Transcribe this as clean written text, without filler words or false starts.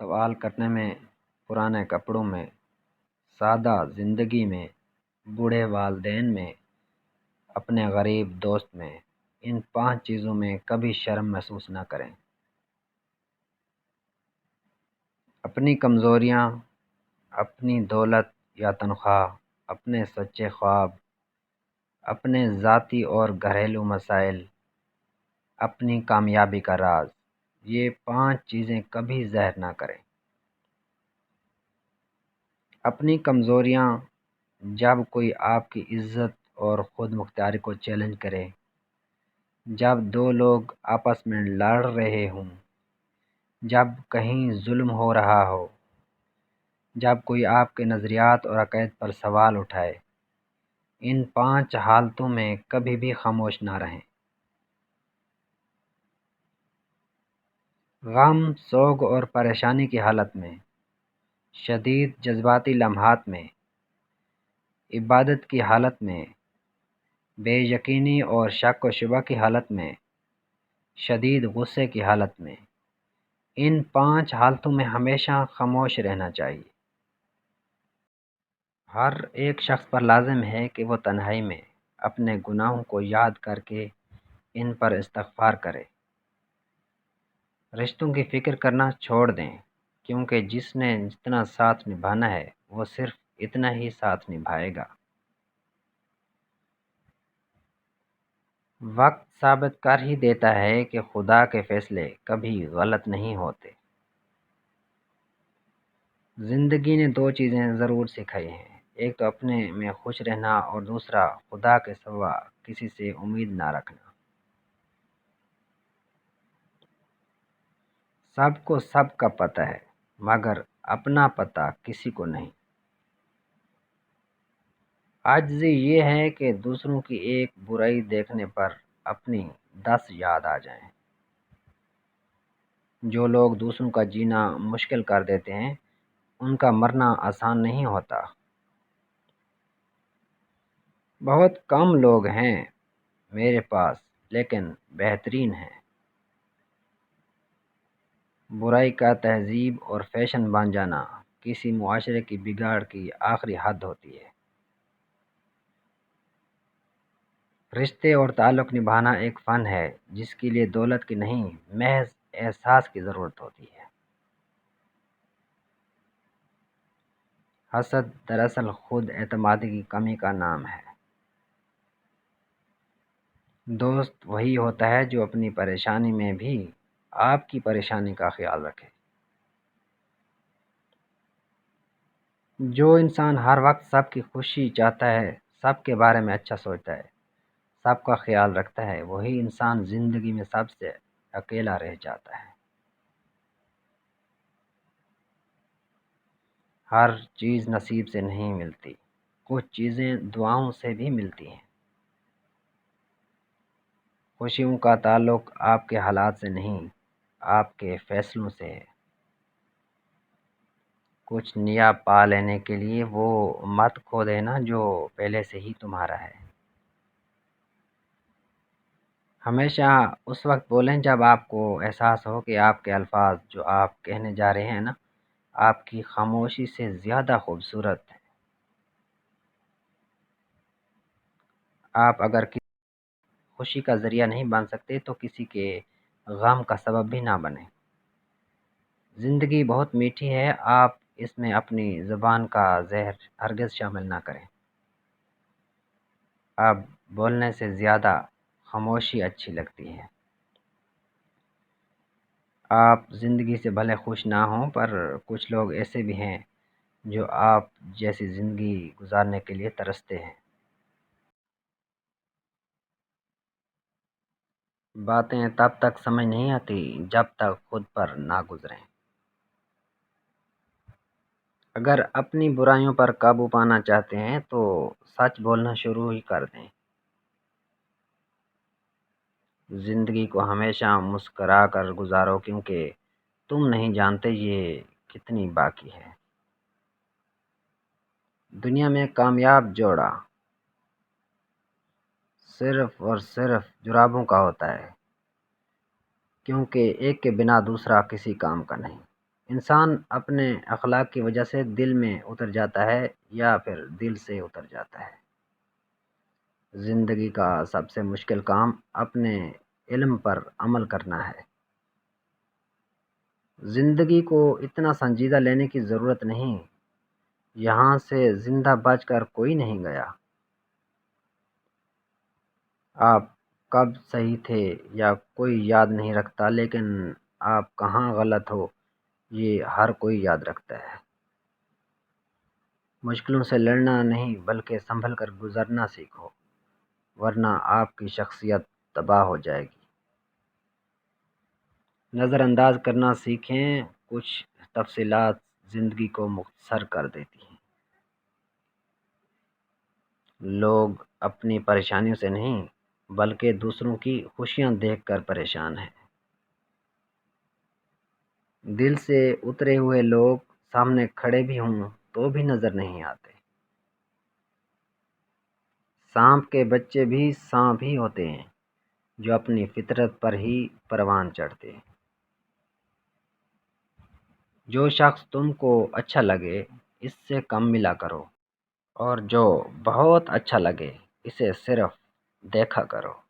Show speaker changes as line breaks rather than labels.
سوال کرنے میں، پرانے کپڑوں میں، سادہ زندگی میں، بوڑھے والدین میں، اپنے غریب دوست میں، ان 5 چیزوں میں کبھی شرم محسوس نہ کریں۔ اپنی کمزوریاں، اپنی دولت یا تنخواہ، اپنے سچے خواب، اپنے ذاتی اور گھریلو مسائل، اپنی کامیابی کا راز، یہ 5 چیزیں کبھی ظاہر نہ کریں۔ اپنی کمزوریاں، جب کوئی آپ کی عزت اور خود مختاری کو چیلنج کرے، جب 2 لوگ آپس میں لڑ رہے ہوں، جب کہیں ظلم ہو رہا ہو، جب کوئی آپ کے نظریات اور عقائد پر سوال اٹھائے، ان 5 حالتوں میں کبھی بھی خاموش نہ رہیں۔ غم، سوگ اور پریشانی کی حالت میں، شدید جذباتی لمحات میں، عبادت کی حالت میں، بے یقینی اور شک و شبہ کی حالت میں، شدید غصے کی حالت میں، ان 5 حالتوں میں ہمیشہ خاموش رہنا چاہیے۔ ہر ایک شخص پر لازم ہے کہ وہ تنہائی میں اپنے گناہوں کو یاد کر کے ان پر استغفار کرے۔ رشتوں کی فکر کرنا چھوڑ دیں، کیونکہ جس نے جتنا ساتھ نبھانا ہے وہ صرف اتنا ہی ساتھ نبھائے گا۔ وقت ثابت کر ہی دیتا ہے کہ خدا کے فیصلے کبھی غلط نہیں ہوتے۔ زندگی نے 2 چیزیں ضرور سکھائی ہیں، ایک تو اپنے میں خوش رہنا اور دوسرا خدا کے سوا کسی سے امید نہ رکھنا۔ سب کو سب کا پتہ ہے، مگر اپنا پتہ کسی کو نہیں۔ عاجزی یہ ہے کہ دوسروں کی ایک برائی دیکھنے پر اپنی 10 یاد آ جائیں۔ جو لوگ دوسروں کا جینا مشکل کر دیتے ہیں، ان کا مرنا آسان نہیں ہوتا۔ بہت کم لوگ ہیں میرے پاس، لیکن بہترین ہیں۔ برائی کا تہذیب اور فیشن بن جانا کسی معاشرے کی بگاڑ کی آخری حد ہوتی ہے۔ رشتے اور تعلق نبھانا ایک فن ہے جس کے لیے دولت کی نہیں، محض احساس کی ضرورت ہوتی ہے۔ حسد دراصل خود اعتمادی کی کمی کا نام ہے۔ دوست وہی ہوتا ہے جو اپنی پریشانی میں بھی آپ کی پریشانی کا خیال رکھے۔ جو انسان ہر وقت سب کی خوشی چاہتا ہے، سب کے بارے میں اچھا سوچتا ہے، سب کا خیال رکھتا ہے، وہی انسان زندگی میں سب سے اکیلا رہ جاتا ہے۔ ہر چیز نصیب سے نہیں ملتی، کچھ چیزیں دعاؤں سے بھی ملتی ہیں۔ خوشیوں کا تعلق آپ کے حالات سے نہیں، آپ کے فیصلوں سے ہے۔ کچھ نیا پا لینے کے لیے وہ مت کھو دینا جو پہلے سے ہی تمہارا ہے۔ ہمیشہ اس وقت بولیں جب آپ کو احساس ہو کہ آپ کے الفاظ جو آپ کہنے جا رہے ہیں آپ کی خاموشی سے زیادہ خوبصورت ہیں۔ آپ اگر کسی خوشی کا ذریعہ نہیں بن سکتے تو کسی کے غم کا سبب بھی نہ بنیں۔ زندگی بہت میٹھی ہے، آپ اس میں اپنی زبان کا زہر ہرگز شامل نہ کریں۔ اب بولنے سے زیادہ خاموشی اچھی لگتی ہے۔ آپ زندگی سے بھلے خوش نہ ہوں، پر کچھ لوگ ایسے بھی ہیں جو آپ جیسی زندگی گزارنے کے لیے ترستے ہیں۔ باتیں تب تک سمجھ نہیں آتی جب تک خود پر نہ گزریں۔ اگر اپنی برائیوں پر قابو پانا چاہتے ہیں تو سچ بولنا شروع ہی کر دیں۔ زندگی کو ہمیشہ مسکرا کر گزارو، کیونکہ تم نہیں جانتے یہ کتنی باقی ہے۔ دنیا میں کامیاب جوڑا صرف اور صرف جرابوں کا ہوتا ہے، کیونکہ ایک کے بنا دوسرا کسی کام کا نہیں۔ انسان اپنے اخلاق کی وجہ سے دل میں اتر جاتا ہے یا پھر دل سے اتر جاتا ہے۔ زندگی کا سب سے مشکل کام اپنے علم پر عمل کرنا ہے۔ زندگی کو اتنا سنجیدہ لینے کی ضرورت نہیں، یہاں سے زندہ بچ کر کوئی نہیں گیا۔ آپ کب صحیح تھے یا کوئی یاد نہیں رکھتا، لیکن آپ کہاں غلط ہو یہ ہر کوئی یاد رکھتا ہے۔ مشکلوں سے لڑنا نہیں بلکہ سنبھل کر گزرنا سیکھو، ورنہ آپ کی شخصیت تباہ ہو جائے گی۔ نظر انداز کرنا سیکھیں، کچھ تفصیلات زندگی کو مختصر کر دیتی ہیں۔ لوگ اپنی پریشانیوں سے نہیں بلکہ دوسروں کی خوشیاں دیکھ کر پریشان ہیں۔ دل سے اترے ہوئے لوگ سامنے کھڑے بھی ہوں تو بھی نظر نہیں آتے۔ سانپ کے بچے بھی سانپ ہی ہوتے ہیں جو اپنی فطرت پر ہی پروان چڑھتے ہیں۔ جو شخص تم کو اچھا لگے اس سے کم ملا کرو، اور جو بہت اچھا لگے اسے صرف دیکھا کرو۔